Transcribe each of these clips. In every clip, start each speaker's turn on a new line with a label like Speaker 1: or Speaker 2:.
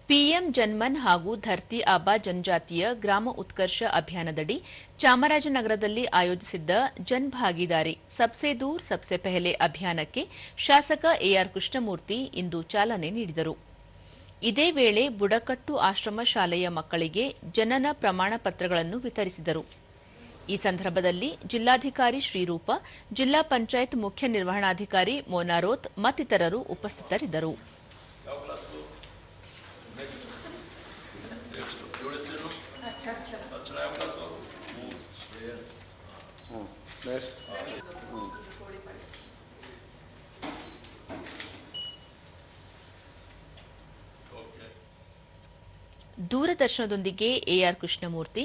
Speaker 1: PM Janman ಹಾಗೂ ಧರ್ತಿ ಆಬಾ ಜನಜಾತಿಯ ಗ್ರಾಮ ಉತ್ಕರ್ಷ ಅಭಿಯಾನದಡಿ ಚಾಮರಾಜನಗರದಲ್ಲಿ ಆಯೋಜಿಸಿದ್ದ ಜನ್ ಭಾಗೀದಾರಿ ಸಬ್ಸೆ ದೂರ್ ಸಬ್ಸೆ ಪೆಹಲೆ ಅಭಿಯಾನಕ್ಕೆ ಶಾಸಕ ಎಆರ್ ಕೃಷ್ಣಮೂರ್ತಿ ಇಂದು ಚಾಲನೆ ನೀಡಿದರು. ಇದೇ ವೇಳೆ ಬುಡಕಟ್ಟು ಆಶ್ರಮ ಶಾಲೆಯ ಮಕ್ಕಳಿಗೆ ಜನನ ಪ್ರಮಾಣ ಪತ್ರಗಳನ್ನು ವಿತರಿಸಿದರು. ಈ ಸಂದರ್ಭದಲ್ಲಿ ಜಿಲ್ಲಾಧಿಕಾರಿ ಶ್ರೀರೂಪ, ಜಿಲ್ಲಾ ಪಂಚಾಯತ್ ಮುಖ್ಯ ನಿರ್ವಹಣಾಧಿಕಾರಿ ಮೋನಾರೋತ್ ಮತ್ತಿತರರು ಉಪಸ್ಥಿತರಿದ್ದರು. ದೂರದರ್ಶನದೊಂದಿಗೆ ಎಆರ್ ಕೃಷ್ಣಮೂರ್ತಿ,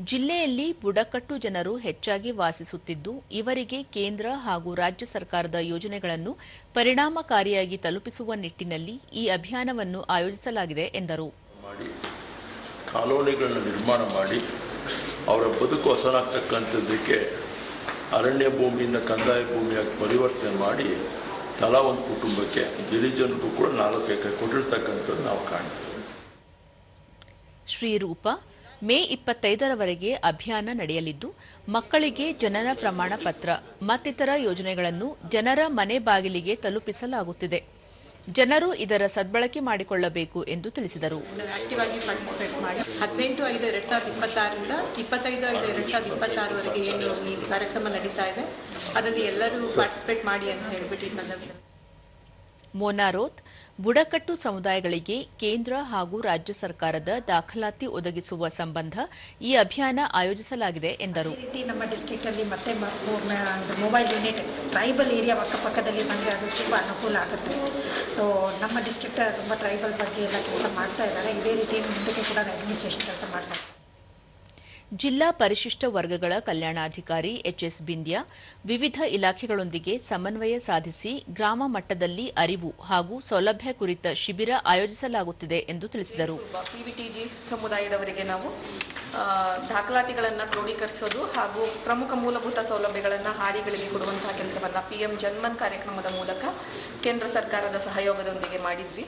Speaker 1: ಜಿಲ್ಲೆಯಲ್ಲಿ ಬುಡಕಟ್ಟು ಜನರು ಹೆಚ್ಚಾಗಿ ವಾಸಿಸುತ್ತಿದ್ದು, ಇವರಿಗೆ ಕೇಂದ್ರ ಹಾಗೂ ರಾಜ್ಯ ಸರ್ಕಾರದ ಯೋಜನೆಗಳನ್ನು ಪರಿಣಾಮಕಾರಿಯಾಗಿ ತಲುಪಿಸುವ ನಿಟ್ಟಿನಲ್ಲಿ ಈ ಅಭಿಯಾನವನ್ನು ಆಯೋಜಿಸಲಾಗಿದೆ ಎಂದರು.
Speaker 2: ಕಾಲೋನಿಗಳನ್ನು ನಿರ್ಮಾಣ ಮಾಡಿ ಅವರ ಬದುಕು ಹೊಸನಾಗ್ತಕ್ಕಂಥದ್ದಕ್ಕೆ ಅರಣ್ಯ ಭೂಮಿಯಿಂದ ಕಂದಾಯ ಭೂಮಿಯಾಗಿ ಪರಿವರ್ತನೆ ಮಾಡಿ ತಲಾ ಒಂದು ಕುಟುಂಬಕ್ಕೆ ಗಿರಿಜನರಿಗೂ ಕೂಡ 4 ಎಕರೆ ಕೊಟ್ಟಿರ್ತಕ್ಕಂಥದ್ದು ನಾವು ಕಾಣ್ತೀವಿ.
Speaker 1: ಶ್ರೀರೂಪ, ಮೇ 25ರವರೆಗೆ ಅಭಿಯಾನ ನಡೆಯಲಿದ್ದು, ಮಕ್ಕಳಿಗೆ ಜನನ ಪ್ರಮಾಣ ಪತ್ರ ಮತ್ತಿತರ ಯೋಜನೆಗಳನ್ನು ಜನರ ಮನೆ ಬಾಗಿಲಿಗೆ ತಲುಪಿಸಲಾಗುತ್ತಿದೆ. ಜನರು ಇದರ ಸದ್ಬಳಕೆ ಮಾಡಿಕೊಳ್ಳಬೇಕು ಎಂದು ತಿಳಿಸಿದರು.
Speaker 3: ಆಕ್ಟಿವ್ ಆಗಿ ಪಾರ್ಟಿಸಿಪೇಟ್ ಮಾಡಿ 18/5/2026ರಿಂದ 25/5/2026ವರೆಗೆ ಏನು ಈ ಕಾರ್ಯಕ್ರಮ ನಡೀತಾ ಇದೆ ಅದರಲ್ಲಿ ಎಲ್ಲರೂ ಪಾರ್ಟಿಸಿಪೇಟ್ ಮಾಡಿ ಅಂತ ಹೇಳಿಬಿಟ್ಟು ಈ ಸಂದರ್ಭದಲ್ಲಿ
Speaker 1: ಮೋನಾರೋತ್, ಬುಡಕಟ್ಟು ಸಮುದಾಯಗಳಿಗೆ ಕೇಂದ್ರ ಹಾಗೂ ರಾಜ್ಯ ಸರ್ಕಾರದ ದಾಖಲಾತಿ ಒದಗಿಸುವ ಸಂಬಂಧ ಈ ಅಭಿಯಾನ ಆಯೋಜಿಸಲಾಗಿದೆ ಎಂದರು.
Speaker 4: ನಮ್ಮ ಡಿಸ್ಟ್ರಿಕ್ಟ್ ಅಲ್ಲಿ ಮತ್ತೆ ಮೊಬೈಲ್ ಯೂನಿಟ್ ಟ್ರೈಬಲ್ ಏರಿಯಾ ಅಕ್ಕಪಕ್ಕದಲ್ಲಿ ಬಂದರೆ ಅದು ತುಂಬ ಅನುಕೂಲ ಆಗುತ್ತೆ. ಸೊ ನಮ್ಮ ಡಿಸ್ಟ್ರಿಕ್ಟ್ ತುಂಬ ಟ್ರೈಬಲ್ ಬಗ್ಗೆ ಎಲ್ಲ ಕೆಲಸ ಮಾಡ್ತಾ ಇದ್ದಾರೆ. ಇದೇ ರೀತಿ ಮುಂದಕ್ಕೆ ಕೂಡ ಅಡ್ಮಿನಿಸ್ಟ್ರೇಷನ್ ಕೆಲಸ ಮಾಡ್ತಾರೆ.
Speaker 1: ಜಿಲ್ಲಾ ಪರಿಶಿಷ್ಟ ವರ್ಗಗಳ ಕಲ್ಯಾಣಾಧಿಕಾರಿ ಎಚ್ಎಸ್ ಬಿಂದ್ಯಾ ವಿವಿಧ ಇಲಾಖೆಗಳೊಂದಿಗೆ ಸಮನ್ವಯ ಸಾಧಿಸಿ ಗ್ರಾಮ ಮಟ್ಟದಲ್ಲಿ ಅರಿವು ಹಾಗೂ ಸೌಲಭ್ಯ ಕುರಿತ ಶಿಬಿರ ಆಯೋಜಿಸಲಾಗುತ್ತಿದೆ ಎಂದು ತಿಳಿಸಿದರು.
Speaker 5: ಪಿವಿಟಿಜಿ ಸಮುದಾಯದವರಿಗೆ ನಾವು ದಾಖಲಾತಿಗಳನ್ನು ಕ್ರೋಢೀಕರಿಸೋದು ಹಾಗೂ ಪ್ರಮುಖ ಮೂಲಭೂತ ಸೌಲಭ್ಯಗಳನ್ನು ಹಾಡಿಗಳಿಗೆ ಕೊಡುವಂತಹ ಕೆಲಸವನ್ನು ಪಿಎಂ ಜನ್ಮನ್ ಕಾರ್ಯಕ್ರಮದ ಮೂಲಕ ಕೇಂದ್ರ ಸರ್ಕಾರದ ಸಹಯೋಗದೊಂದಿಗೆ ಮಾಡಿದ್ವಿ.